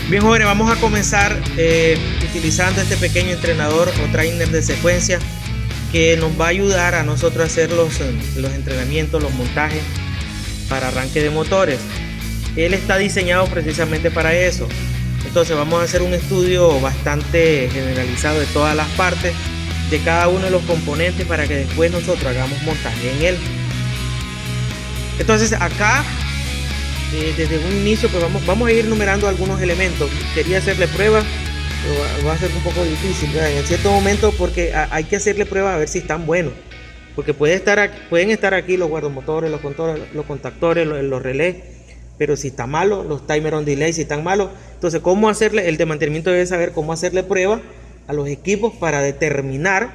Bien, jóvenes, vamos a comenzar utilizando este pequeño entrenador o trainer de secuencia que nos va a ayudar a nosotros a hacer los entrenamientos, los montajes para arranque de motores. Él está diseñado precisamente para eso. Entonces vamos a hacer un estudio bastante generalizado de todas las partes de cada uno de los componentes para que después nosotros hagamos montaje en él. Entonces acá desde un inicio pues vamos a ir numerando algunos elementos. Quería hacerle pruebas, pero va a ser un poco difícil, ¿verdad? En cierto momento, porque hay que hacerle pruebas a ver si están buenos, porque pueden estar aquí los guardomotores, los contactores, los relés, pero si está malo, los timer on delay, si están malos, entonces cómo hacerle, el de mantenimiento debe saber cómo hacerle prueba a los equipos para determinar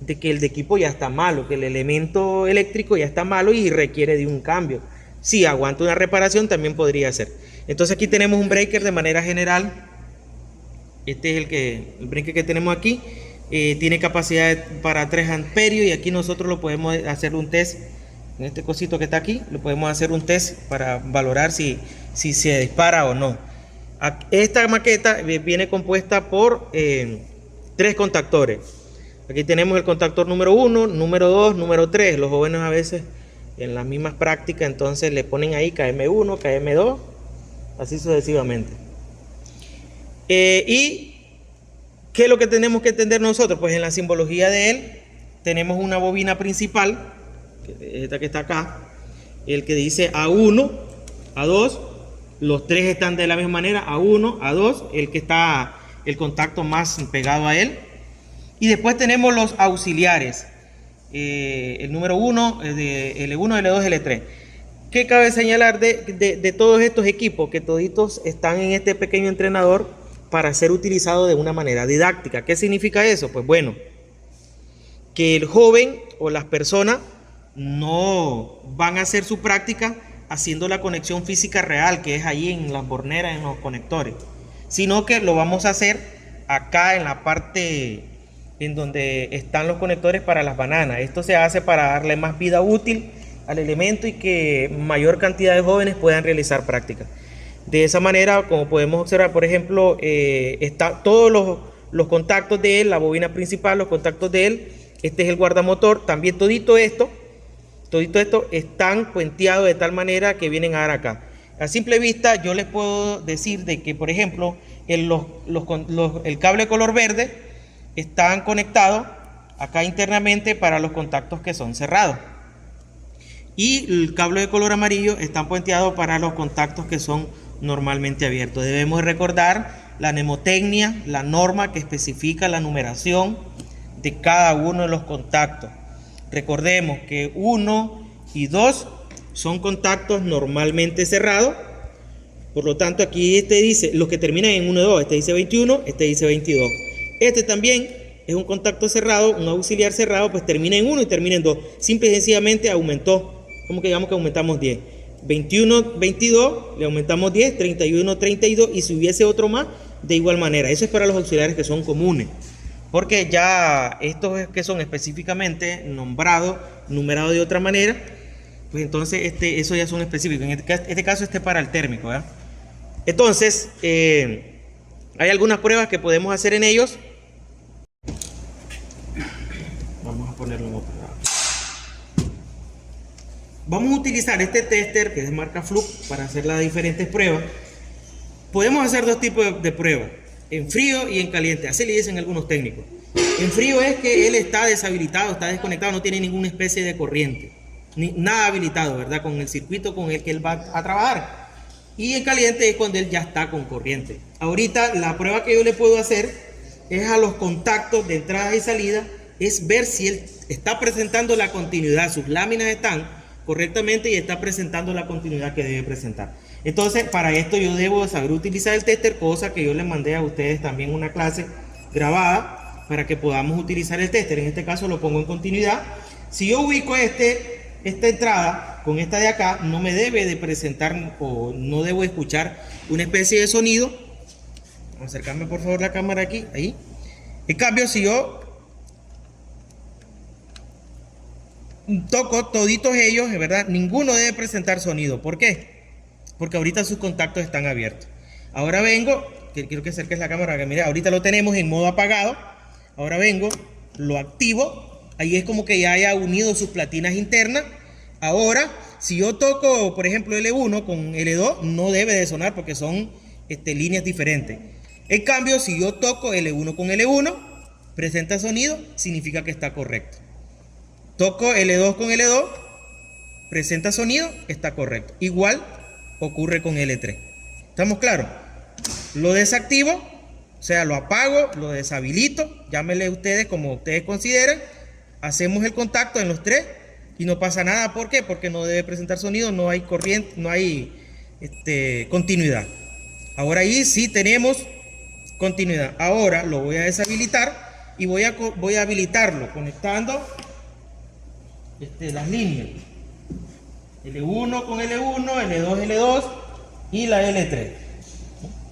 de que el de equipo ya está malo, que el elemento eléctrico ya está malo y requiere de un cambio. Si aguanta una reparación también podría ser. Entonces aquí tenemos un breaker de manera general. Este es el breaker que tenemos aquí. Tiene capacidad para 3 amperios y aquí nosotros lo podemos hacer un test. En este cosito que está aquí lo podemos hacer un test para valorar si se dispara o no. Esta maqueta viene compuesta por 3 contactores. Aquí tenemos el contactor número 1, número 2, número 3. Los jóvenes a veces en las mismas prácticas entonces le ponen ahí KM1, KM2, así sucesivamente. ¿Y qué es lo que tenemos que entender nosotros? Pues en la simbología de él tenemos una bobina principal, esta que está acá, el que dice A1, A2, los 3 están de la misma manera, A1, A2, el que está el contacto más pegado a él. Y después tenemos los auxiliares. El número 1, L1, L2, L3. ¿Qué cabe señalar de todos estos equipos? Que toditos están en este pequeño entrenador para ser utilizados de una manera didáctica. ¿Qué significa eso? Pues bueno, que el joven o las personas no van a hacer su práctica haciendo la conexión física real, que es ahí en las borneras, en los conectores, sino que lo vamos a hacer acá en la parte en donde están los conectores para las bananas. Esto se hace para darle más vida útil al elemento y que mayor cantidad de jóvenes puedan realizar prácticas. De esa manera, como podemos observar, por ejemplo, está todos los contactos de él, la bobina principal, los contactos de él, este es el guardamotor, también todito esto están puenteados de tal manera que vienen a dar acá. A simple vista yo les puedo decir de que, por ejemplo, el cable color verde están conectados acá internamente para los contactos que son cerrados, y el cable de color amarillo están puenteados para los contactos que son normalmente abiertos. Debemos recordar la mnemotecnia, la norma que especifica la numeración de cada uno de los contactos. Recordemos que 1 y 2 son contactos normalmente cerrados. Por lo tanto, aquí este dice, los que terminan en 1 y 2, este dice 21, este dice 22. Este también es un contacto cerrado, un auxiliar cerrado, pues termina en 1 y termina en 2. Simple y sencillamente aumentó, como que digamos que aumentamos 10. 21, 22, le aumentamos 10, 31, 32, y si hubiese otro más, de igual manera. Eso es para los auxiliares que son comunes, porque ya estos que son específicamente nombrados, numerados de otra manera, pues entonces eso ya son específicos. En este caso para el térmico, ¿verdad? Entonces, hay algunas pruebas que podemos hacer en ellos. Vamos a ponerlo en otro lado. Vamos a utilizar este tester que es de marca Fluke para hacer las diferentes pruebas. Podemos hacer dos tipos de pruebas, en frío y en caliente, así le dicen algunos técnicos. En frío es que él está deshabilitado, está desconectado, no tiene ninguna especie de corriente, nada habilitado, ¿verdad? Con el circuito con el que él va a trabajar. Y en caliente es cuando él ya está con corriente. Ahorita la prueba que yo le puedo hacer es a los contactos de entrada y salida, es ver si él está presentando la continuidad, sus láminas están correctamente y está presentando la continuidad que debe presentar. Entonces, para esto yo debo saber utilizar el tester, cosa que yo les mandé a ustedes también una clase grabada para que podamos utilizar el tester. En este caso lo pongo en continuidad. Si yo ubico esta entrada con esta de acá, no me debe de presentar o no debo escuchar una especie de sonido. Acercarme por favor la cámara aquí, ahí. En cambio, si yo toco toditos ellos, de verdad, ninguno debe presentar sonido. ¿Por qué? Porque ahorita sus contactos están abiertos. Ahora vengo que quiero que acerques la cámara, que mira, ahorita lo tenemos en modo apagado. Ahora vengo, lo activo, ahí es como que ya haya unido sus platinas internas. Ahora, si yo toco, por ejemplo, L1 con L2, no debe de sonar porque son líneas diferentes. En cambio, si yo toco L1 con L1, presenta sonido, significa que está correcto. Toco L2 con L2, presenta sonido, está correcto. Igual ocurre con L3. ¿Estamos claros? Lo desactivo, o sea, lo apago, lo deshabilito, llámenle ustedes como ustedes consideren. Hacemos el contacto en los tres y no pasa nada. ¿Por qué? Porque no debe presentar sonido, no hay corriente, no hay continuidad. Ahora ahí sí tenemos continuidad. Ahora lo voy a deshabilitar y voy a habilitarlo conectando las líneas. L1 con L1, L2, L2 y la L3.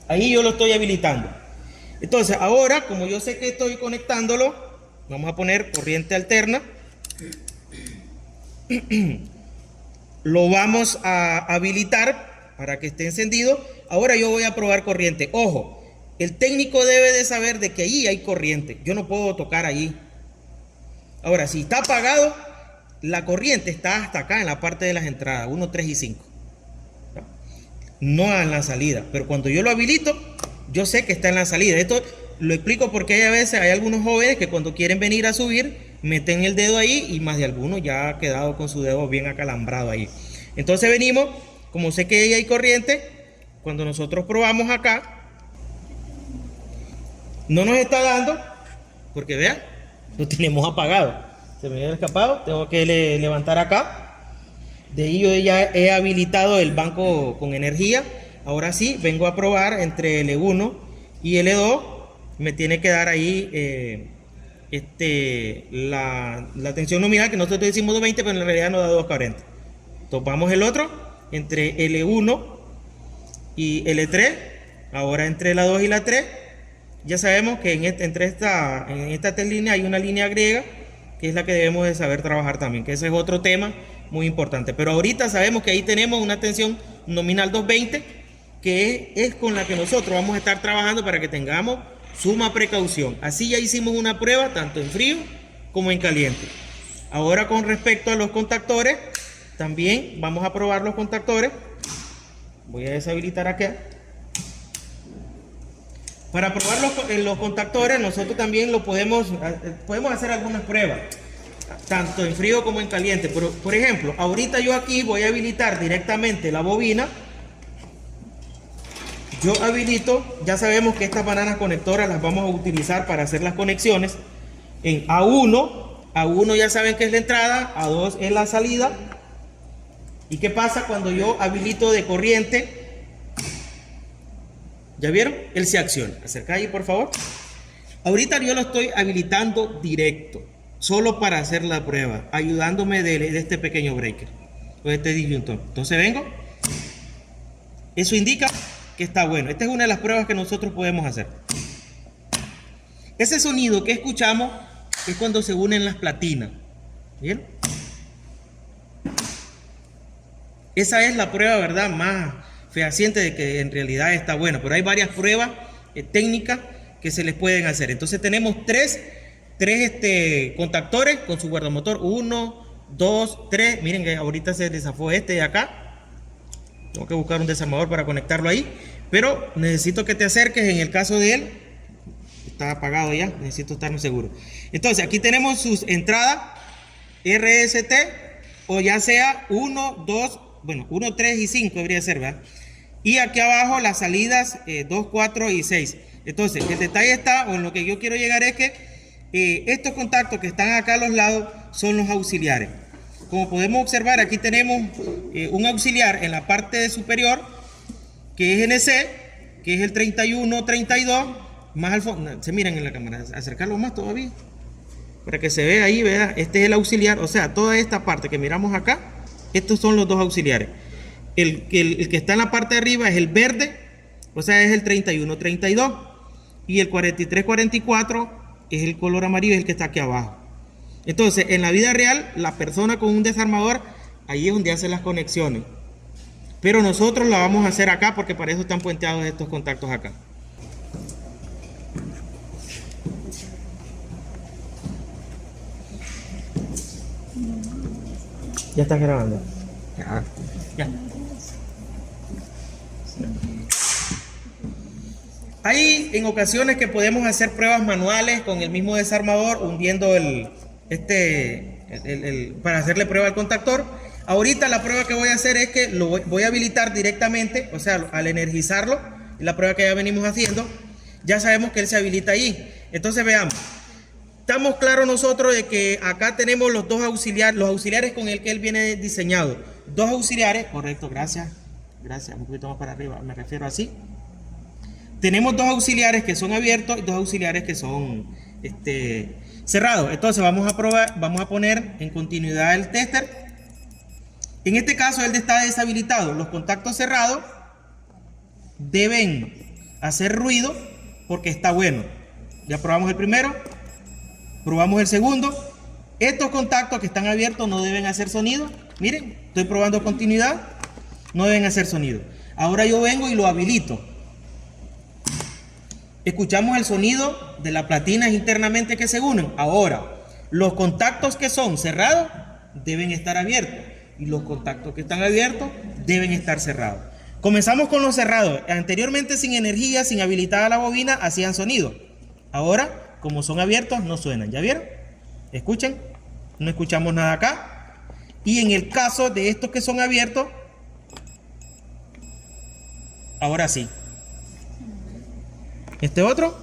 Ahí yo lo estoy habilitando. Entonces ahora, como yo sé que estoy conectándolo, vamos a poner corriente alterna. Lo vamos a habilitar para que esté encendido. Ahora yo voy a probar corriente. Ojo, el técnico debe de saber de que ahí hay corriente. Yo no puedo tocar ahí. Ahora, si está apagado, la corriente está hasta acá en la parte de las entradas, 1, 3 y 5. No en la salida. Pero cuando yo lo habilito, yo sé que está en la salida. Esto lo explico porque a veces hay algunos jóvenes que cuando quieren venir a subir, meten el dedo ahí y más de alguno ya ha quedado con su dedo bien acalambrado ahí. Entonces venimos, como sé que ahí hay corriente, cuando nosotros probamos acá, no nos está dando, porque vean, lo tenemos apagado. Se me había escapado, tengo que levantar acá. De ahí yo ya he habilitado el banco con energía. Ahora sí, vengo a probar entre L1 y L2. Me tiene que dar ahí la tensión nominal, que nosotros decimos 220, pero en realidad nos da 240. Topamos el otro entre L1 y L3. Ahora entre la 2 y la 3. Ya sabemos que en esta tres líneas hay una línea griega, que es la que debemos de saber trabajar también, que ese es otro tema muy importante. Pero ahorita sabemos que ahí tenemos una tensión nominal 220, que es con la que nosotros vamos a estar trabajando para que tengamos suma precaución. Así ya hicimos una prueba tanto en frío como en caliente. Ahora con respecto a los contactores, también vamos a probar los contactores. Voy a deshabilitar acá. Para probar los contactores, nosotros también podemos hacer algunas pruebas, tanto en frío como en caliente. Pero, por ejemplo, ahorita yo aquí voy a habilitar directamente la bobina. Yo habilito, ya sabemos que estas bananas conectoras las vamos a utilizar para hacer las conexiones en A1. A1 ya saben que es la entrada, A2 es la salida. ¿Y qué pasa cuando yo habilito de corriente? ¿Ya vieron? Él se acciona. Acerca ahí, por favor. Ahorita yo lo estoy habilitando directo, solo para hacer la prueba, ayudándome de este pequeño breaker o de este disyuntor. Entonces vengo. Eso indica que está bueno. Esta es una de las pruebas que nosotros podemos hacer. Ese sonido que escuchamos es cuando se unen las platinas. ¿Vieron? Esa es la prueba, ¿verdad?, más fehaciente de que en realidad está bueno. Pero hay varias pruebas técnicas que se les pueden hacer. Entonces tenemos tres contactores con su guardamotor. 1, 2, 3. Miren que ahorita se desafó este de acá. Tengo que buscar un desarmador para conectarlo ahí. Pero necesito que te acerques. En el caso de él, está apagado ya. Necesito estar seguro. Entonces aquí tenemos sus entradas RST, o ya sea 1, 2, bueno, 1, 3 y 5 debería ser, ¿verdad? Y aquí abajo las salidas 2, 4 y 6. Entonces el detalle está, o en lo que yo quiero llegar es que estos contactos que están acá a los lados son los auxiliares. Como podemos observar, aquí tenemos un auxiliar en la parte superior, que es NC, que es el 31, 32, más al fondo. Se miran en la cámara, acercarlo más todavía, para que se vea ahí, vea. Este es el auxiliar, o sea, toda esta parte que miramos acá, estos son los dos auxiliares. El que está en la parte de arriba es el verde, o sea, es el 31, 32, y el 43, 44 es el color amarillo, es el que está aquí abajo. Entonces, en la vida real, la persona con un desarmador, ahí es donde hace las conexiones. Pero nosotros la vamos a hacer acá porque para eso están puenteados estos contactos acá. Ya estás grabando. Ya. Ya. Hay en ocasiones que podemos hacer pruebas manuales con el mismo desarmador, hundiendo para hacerle prueba al contactor. Ahorita la prueba que voy a hacer es que voy a habilitar directamente, o sea, al energizarlo, la prueba que ya venimos haciendo, ya sabemos que él se habilita ahí. Entonces veamos. Estamos claros nosotros de que acá tenemos los dos auxiliares, los auxiliares con el que él viene diseñado. Dos auxiliares, correcto, gracias, un poquito más para arriba, me refiero así. Tenemos dos auxiliares que son abiertos y dos auxiliares que son cerrados. Entonces vamos a poner en continuidad el tester. En este caso él está deshabilitado. Los contactos cerrados deben hacer ruido porque está bueno. Ya probamos el primero. Probamos el segundo. Estos contactos que están abiertos no deben hacer sonido. Miren, estoy probando continuidad. No deben hacer sonido. Ahora yo vengo y lo habilito. Escuchamos el sonido de las platinas internamente que se unen. Ahora, los contactos que son cerrados deben estar abiertos. Y los contactos que están abiertos deben estar cerrados. Comenzamos con los cerrados. Anteriormente sin energía, sin habilitada la bobina, hacían sonido. Ahora, como son abiertos, no suenan. ¿Ya vieron? Escuchen. No escuchamos nada acá. Y en el caso de estos que son abiertos, ahora sí. Este otro.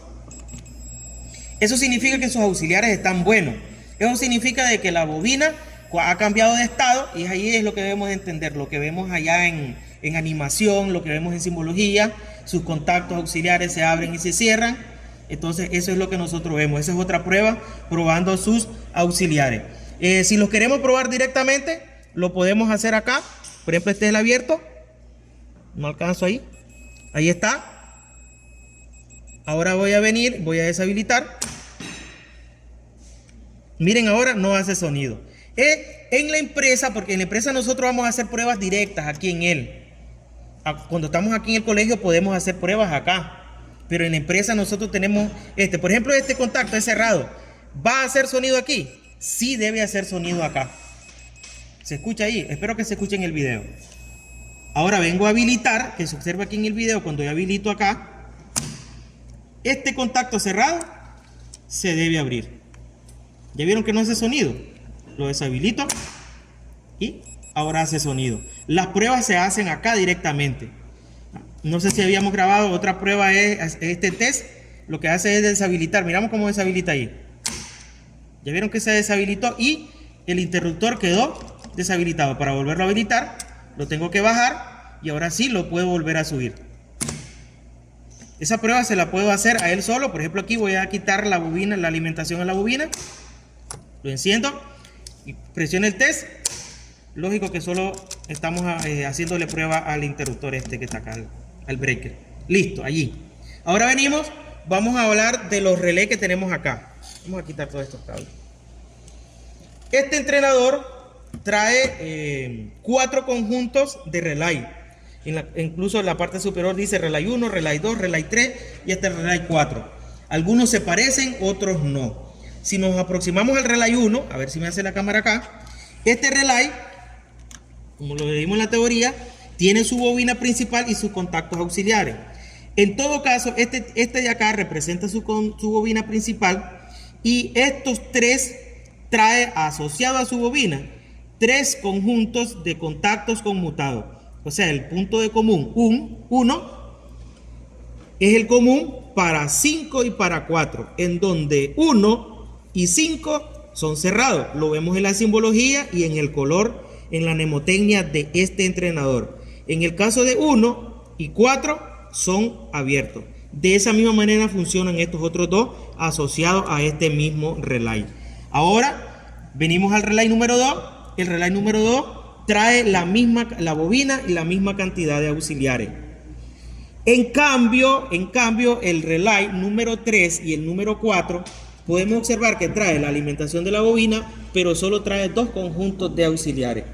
Eso significa que sus auxiliares están buenos. Eso significa de que la bobina ha cambiado de estado, y ahí es lo que debemos de entender, lo que vemos allá en animación, lo que vemos en simbología. Sus contactos auxiliares se abren y se cierran. Entonces eso es lo que nosotros vemos. Esa es otra prueba, probando sus auxiliares. Si los queremos probar directamente, lo podemos hacer acá. Por ejemplo, este es el abierto. No alcanzo ahí. Ahí está. Ahora voy a venir, voy a deshabilitar. Miren, ahora no hace sonido. En la empresa, porque en la empresa nosotros vamos a hacer pruebas directas aquí en él. Cuando estamos aquí en el colegio podemos hacer pruebas acá. Pero en la empresa nosotros tenemos, por ejemplo, este contacto es cerrado. ¿Va a hacer sonido aquí? Sí debe hacer sonido acá. ¿Se escucha ahí? Espero que se escuche en el video. Ahora vengo a habilitar, que se observa aquí en el video cuando yo habilito acá. Este contacto cerrado se debe abrir. ¿Ya vieron que no hace sonido? Lo deshabilito y ahora hace sonido. Las pruebas se hacen acá directamente. No sé si habíamos grabado otra prueba, es este test. Lo que hace es deshabilitar. Miramos cómo deshabilita ahí. Ya vieron que se deshabilitó y el interruptor quedó deshabilitado. Para volverlo a habilitar, lo tengo que bajar y ahora sí lo puedo volver a subir. Esa prueba se la puedo hacer a él solo. Por ejemplo, aquí voy a quitar la bobina, la alimentación a la bobina. Lo enciendo y presiono el test. Lógico que solo estamos haciéndole prueba al interruptor que está acá, al breaker. Listo, allí. Ahora venimos, vamos a hablar de los relés que tenemos acá. Vamos a quitar todos estos cables. Este entrenador trae 4 conjuntos de relay. Incluso en la parte superior dice relay 1, relay 2, relay 3 y este relay 4. Algunos se parecen, otros no. Si nos aproximamos al relay 1, a ver si me hace la cámara acá. Este relay, como lo vimos en la teoría, tiene su bobina principal y sus contactos auxiliares. En todo caso, este de acá representa su bobina principal y estos 3 trae asociado a su bobina 3 conjuntos de contactos conmutados. O sea, el punto de común 1 es el común para 5 y para 4, en donde 1 y 5 son cerrados. Lo vemos en la simbología y en el color, en la mnemotecnia de este entrenador. En el caso de 1 y 4 son abiertos. De esa misma manera funcionan estos otros dos asociados a este mismo relay. Ahora venimos al relay número 2. El relay número 2 trae la bobina y la misma cantidad de auxiliares. En cambio, el relay número 3 y el número 4 podemos observar que trae la alimentación de la bobina, pero solo trae 2 conjuntos de auxiliares.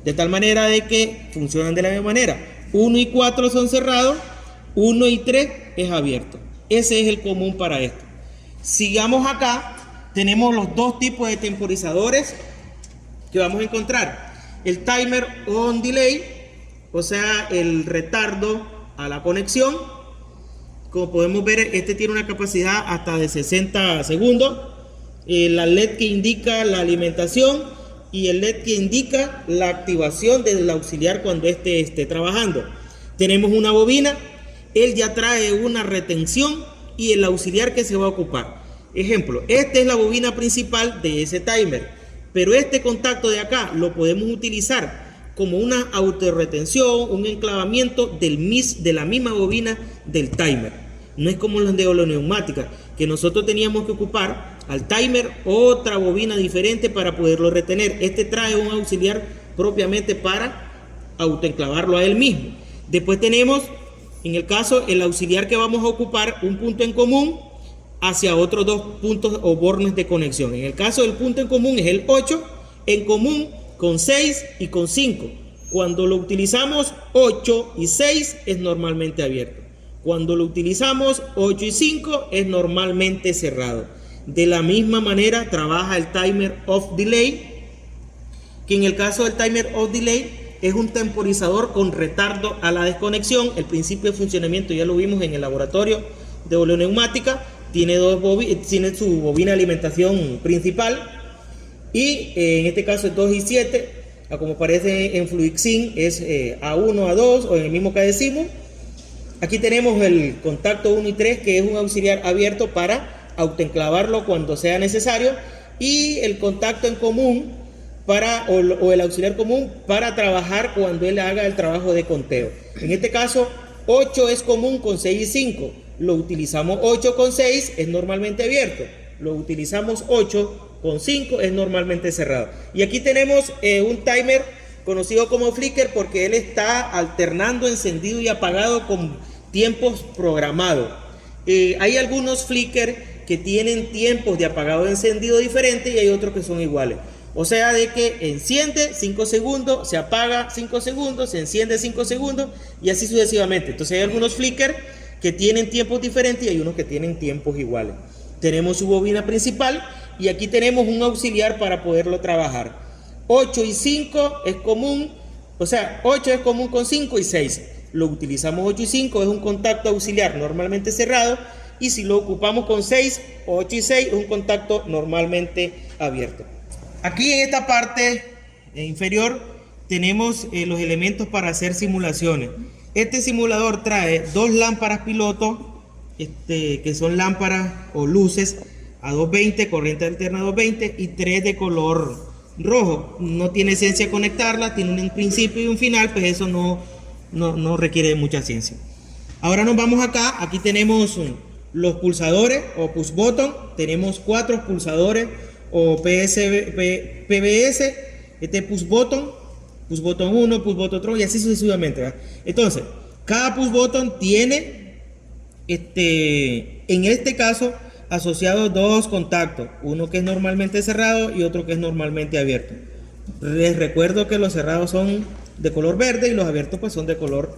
De tal manera de que funcionan de la misma manera. 1 y 4 son cerrados, 1 y 3 es abierto. Ese es el común para esto. Sigamos acá, tenemos los 2 tipos de temporizadores que vamos a encontrar. el timer on delay, o sea, el retardo a la conexión. Como podemos ver, este tiene una capacidad hasta de 60 segundos. La LED que indica la alimentación y el LED que indica la activación del auxiliar cuando este esté trabajando. Tenemos una bobina, él ya trae una retención y el auxiliar que se va a ocupar. Ejemplo, esta es la bobina principal de ese timer, pero este contacto de acá lo podemos utilizar como una autorretención, un enclavamiento de la misma bobina del timer. No es como los de holoneumática, que nosotros teníamos que ocupar al timer otra bobina diferente para poderlo retener. Este trae un auxiliar propiamente para autoenclavarlo a él mismo. Después tenemos, en el caso, el auxiliar que vamos a ocupar un punto en común hacia otros dos puntos o bornes de conexión. En el caso del punto en común es el 8, en común con 6 y con 5. Cuando lo utilizamos 8 y 6 es normalmente abierto. Cuando lo utilizamos 8 y 5 es normalmente cerrado. De la misma manera trabaja el timer off delay, que en el caso del timer off delay es un temporizador con retardo a la desconexión. El principio de funcionamiento ya lo vimos en el laboratorio de holoneumática. Tiene su bobina de alimentación principal y en este caso es 2 y 7, como aparece en FluidSync es A1, A2 o en el mismo que decimos. Aquí tenemos el contacto 1 y 3, que es un auxiliar abierto para autoenclavarlo cuando sea necesario, y el contacto en común o el auxiliar común para trabajar cuando él haga el trabajo de conteo. En este caso 8 es común con 6 y 5. Lo utilizamos 8 con 6, es normalmente abierto. Lo utilizamos 8 con 5, es normalmente cerrado. Y aquí tenemos un timer conocido como flicker porque él está alternando encendido y apagado con tiempos programados. Hay algunos flicker que tienen tiempos de apagado y encendido diferentes y hay otros que son iguales. O sea, de que enciende 5 segundos, se apaga 5 segundos, se enciende 5 segundos y así sucesivamente. Entonces hay algunos flicker que tienen tiempos diferentes y hay unos que tienen tiempos iguales. Tenemos su bobina principal y aquí tenemos un auxiliar para poderlo trabajar. 8 y 5 es común, o sea, 8 es común con 5 y 6. Lo utilizamos 8 y 5, es un contacto auxiliar normalmente cerrado, y si lo ocupamos con 6, 8 y 6 es un contacto normalmente abierto. Aquí en esta parte inferior tenemos los elementos para hacer simulaciones. Este simulador trae dos lámparas piloto, que son lámparas o luces a 220, corriente alterna 220, y 3 de color rojo. No tiene ciencia conectarla, tiene un principio y un final, pues eso no requiere de mucha ciencia. Ahora nos vamos acá, aquí tenemos los pulsadores o push button, tenemos 4 pulsadores o PBS, push button 1, push button 3 y así sucesivamente, ¿verdad? Entonces, cada push button tiene, en este caso, asociados dos contactos, uno que es normalmente cerrado y otro que es normalmente abierto. Les recuerdo que los cerrados son de color verde y los abiertos pues son de color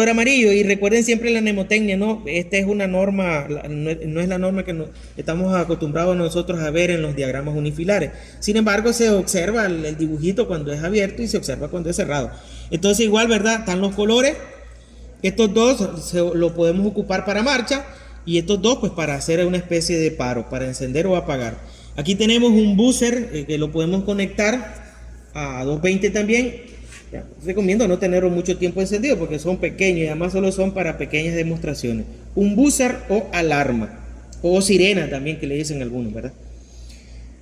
amarillo. Y recuerden siempre la mnemotecnia, ¿no? Esta es una norma, no es la norma que estamos acostumbrados nosotros a ver en los diagramas unifilares. Sin embargo, se observa el dibujito cuando es abierto y se observa cuando es cerrado. Entonces igual, ¿verdad? Están los colores. Estos dos lo podemos ocupar para marcha y estos dos pues para hacer una especie de paro, para encender o apagar. Aquí tenemos un buzzer que lo podemos conectar a 220 también. Ya, recomiendo no tenerlo mucho tiempo encendido porque son pequeños y además solo son para pequeñas demostraciones. Un buzzer o alarma o sirena también que le dicen algunos, ¿verdad?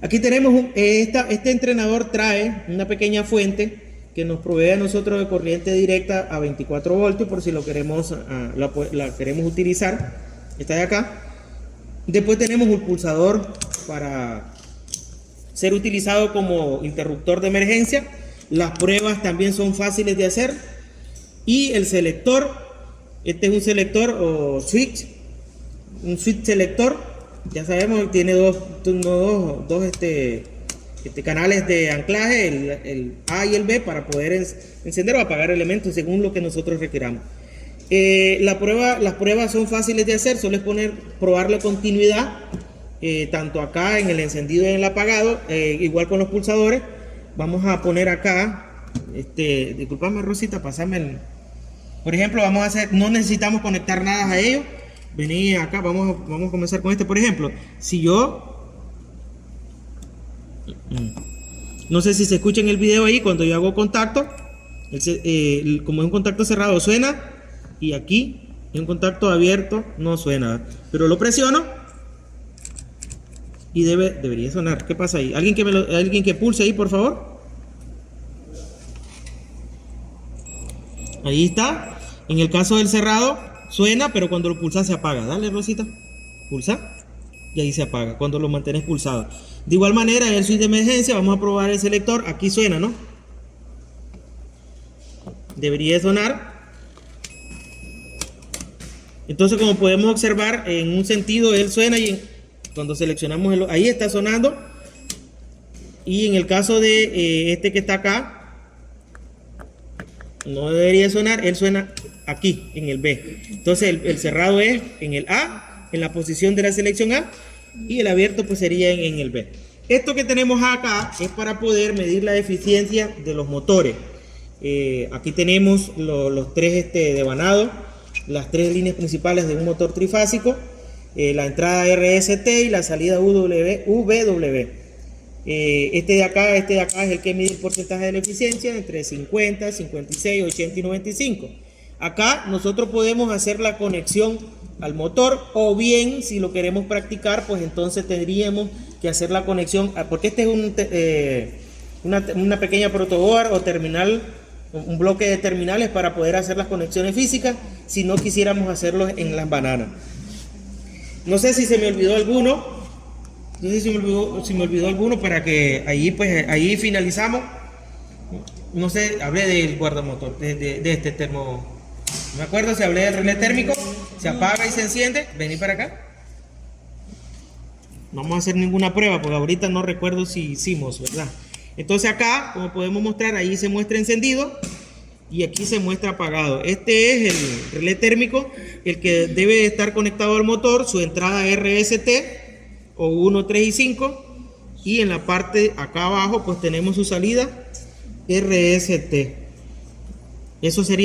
Aquí tenemos este entrenador trae una pequeña fuente que nos provee a nosotros de corriente directa a 24 voltios por si lo queremos, la queremos utilizar. Está de acá. Después tenemos un pulsador para ser utilizado como interruptor de emergencia. Las pruebas también son fáciles de hacer. Y el selector, este es un selector o switch, un switch selector. Ya sabemos, tiene dos canales de anclaje, el A y el B, para poder encender o apagar elementos según lo que nosotros requeramos. Las pruebas son fáciles de hacer, solo es probar la continuidad, tanto acá en el encendido y en el apagado, igual con los pulsadores. vamos a poner acá, disculpame Rosita, pasame el... Por ejemplo, vamos a hacer, no necesitamos conectar nada a ellos. Vení acá, vamos a comenzar con este. Por ejemplo, si yo... No sé si se escucha en el video ahí, cuando yo hago contacto, como es un contacto cerrado suena, y aquí en un contacto abierto no suena, pero lo presiono y debería sonar. ¿Qué pasa ahí? ¿Alguien que pulse ahí, por favor? Ahí está. En el caso del cerrado suena, pero cuando lo pulsas se apaga. Dale, Rosita, pulsa y ahí se apaga cuando lo mantienes pulsado. De igual manera, en el switch de emergencia vamos a probar el selector. Aquí suena, ¿no? Debería sonar. Entonces, como podemos observar, en un sentido él suena y cuando seleccionamos ahí está sonando. Y en el caso de este que está acá, no debería sonar, él suena aquí en el B. Entonces el cerrado es en el A, en la posición de la selección A, y el abierto pues sería en el B. Esto que tenemos acá es para poder medir la eficiencia de los motores. Aquí tenemos los tres devanados, las tres líneas principales de un motor trifásico, la entrada RST y la salida UW. Este de acá es el que mide el porcentaje de la eficiencia entre 50, 56, 80 y 95. Acá nosotros podemos hacer la conexión al motor, o bien si lo queremos practicar, pues entonces tendríamos que hacer la conexión, porque este es una pequeña protoboard o terminal, un bloque de terminales para poder hacer las conexiones físicas si no quisiéramos hacerlo en las bananas. No sé si se me olvidó alguno. No sé si me olvidó alguno, para que ahí finalizamos. No sé, hablé del guardamotor, de este termo. No me acuerdo si hablé del relé térmico. Se apaga y se enciende. Vení para acá. No vamos a hacer ninguna prueba porque ahorita no recuerdo si hicimos, ¿verdad? Entonces acá, como podemos mostrar, ahí se muestra encendido y aquí se muestra apagado. Este es el relé térmico, el que debe estar conectado al motor, su entrada RST o 1, 3 y 5, y en la parte acá abajo pues tenemos su salida RST. Eso sería